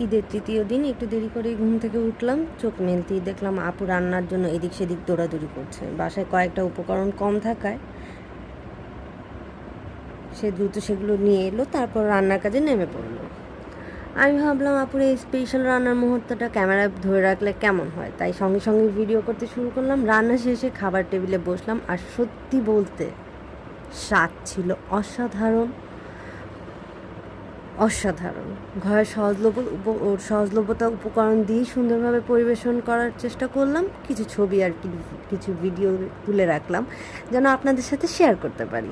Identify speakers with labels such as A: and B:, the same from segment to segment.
A: ঈদের তৃতীয় দিন একটু দেরি করে ঘুম থেকে উঠলাম, চোখ মেলতেই দেখলাম আপু রান্নার জন্য এদিক সেদিক দৌড়াদৌড়ি করছে। বাসায় কয়েকটা উপকরণ কম থাকায় সে দ্রুত সেগুলো নিয়ে এলো, তারপর রান্নার কাজে নেমে পড়লো। আমি ভাবলাম আপুর এই স্পেশাল রান্নার মুহূর্তটা ক্যামেরায় ধরে রাখলে কেমন হয়, তাই সঙ্গে সঙ্গে ভিডিও করতে শুরু করলাম। রান্না শেষে খাবার টেবিলে বসলাম, আর সত্যি বলতে স্বাদ ছিল অসাধারণ অসাধারণ। ঘরের সহজলভ্যতা উপকরণ দিয়েই সুন্দরভাবে পরিবেশন করার চেষ্টা করলাম। কিছু ছবি আর কিছু ভিডিও তুলে রাখলাম যেন আপনাদের সাথে শেয়ার করতে পারি।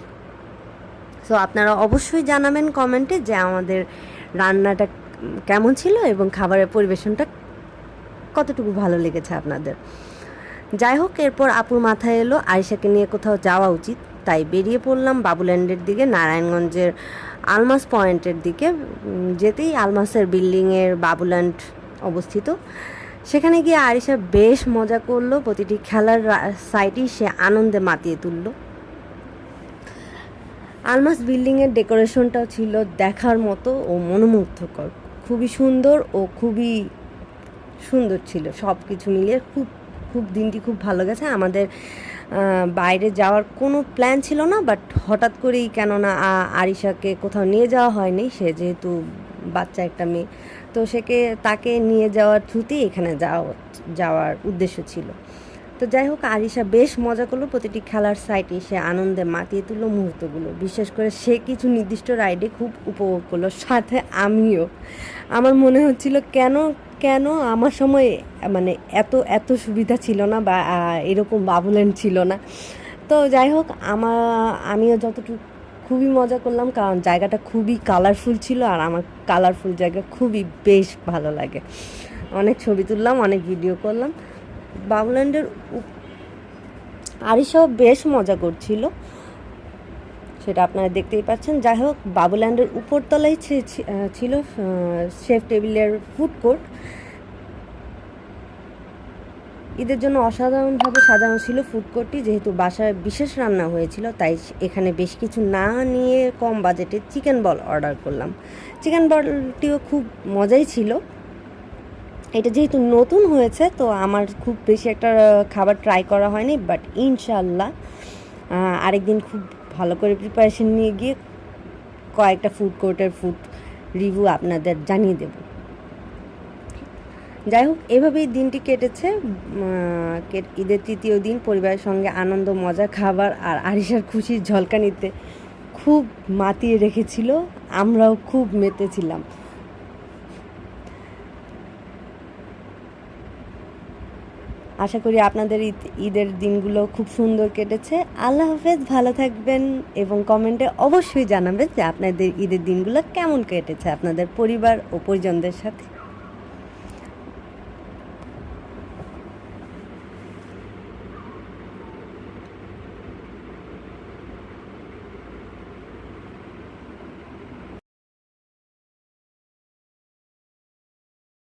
A: সো আপনারা অবশ্যই জানাবেন কমেন্টে যে আমাদের রান্নাটা কেমন ছিল এবং খাবারের পরিবেশনটা কতটুকু ভালো লেগেছে আপনাদের। যাই হোক, এরপর আপুর মাথায় এলো আয়েশাকে নিয়ে কোথাও যাওয়া উচিত, তাই বেরিয়ে পড়লাম বাবুল্যান্ডের দিকে। নারায়ণগঞ্জের আলমাস পয়েন্টের দিকে যেতেই আলমাসের বিল্ডিংয়ের বাবুল্যান্ড অবস্থিত। সেখানে গিয়ে আয়েশা বেশ মজা করলো, প্রতিটি খেলার সাইটেই সে আনন্দে মাতিয়ে তুলল। আলমাস বিল্ডিংয়ের ডেকোরেশনটাও ছিল দেখার মতো ও মনোমুগ্ধকর, খুবই সুন্দর ও খুবই সুন্দর ছিল। সব কিছু মিলিয়ে খুব দিনটি খুব ভালো গেছে। আমাদের বাইরে যাওয়ার কোনো প্ল্যান ছিল না, বাট হঠাৎ করেই, কেননা আরিশাকে কোথাও নিয়ে যাওয়া হয়নি, সে যেহেতু বাচ্চা একটা মেয়ে, তো তাকে নিয়ে যাওয়ার থ্রুতেই এখানে যাওয়ার উদ্দেশ্য ছিল। তো যাই হোক, আরিশা বেশ মজা করলো, প্রতিটি খেলার সাইটে সে আনন্দে মাতিয়ে তুললো মুহূর্তগুলো। বিশেষ করে সে কিছু নির্দিষ্ট রাইডে খুব উপভোগ করলো, সাথে আমিও। আমার মনে হচ্ছিল কেন আমার সময় মানে এত সুবিধা ছিল না, বা এরকম বাবুল্যান্ড ছিল না। তো যাই হোক, আমিও যতটুকু খুবই মজা করলাম, কারণ জায়গাটা খুবই কালারফুল ছিল, আর আমার কালারফুল জায়গা খুবই বেশ ভালো লাগে। অনেক ছবি তুললাম, অনেক ভিডিও করলাম। বাবুল্যান্ডের আরিশাও বেশ মজা করছিল, সেটা আপনারা দেখতেই পাচ্ছেন। যাই হোক, বাবুল্যান্ডের উপরতলায় ছিল শেফ টেবিলের ফুড কোর্ট। ঈদের জন্য অসাধারণভাবে সাজানো ছিল ফুড কোর্টটি। যেহেতু বাসায় বিশেষ রান্না হয়েছিল, তাই এখানে বেশ কিছু না নিয়ে কম বাজেটে চিকেন বল অর্ডার করলাম। চিকেন বলটিও খুব মজাই ছিল। এটা যেহেতু নতুন হয়েছে, তো আমার খুব বেশি একটা খাবার ট্রাই করা হয়নি, বাট ইনশাল্লাহ আরেকদিন খুব ভালো করে প্রিপারেশন নিয়ে গিয়ে কয়েকটা ফুড কোর্টের ফুড রিভিউ আপনাদের জানিয়ে দেব। যাই হোক, এভাবেই দিনটি কেটেছে। ঈদের তৃতীয় দিন পরিবারের সঙ্গে আনন্দ, মজা, খাবার আর আরিশার খুশির ঝলকানিতে খুব মাতিয়ে রেখেছিল। আমরাও খুব মেতেছিলাম। আশা করি আপনাদের ঈদের দিনগুলো খুব সুন্দর কেটেছে। আল্লাহ হাফেজ, ভালো থাকবেন এবং কমেন্টে অবশ্যই জানাবেন যে আপনাদের ঈদের দিনগুলো কেমন কেটেছে আপনাদের পরিবার ও পরিজনদের সাথে।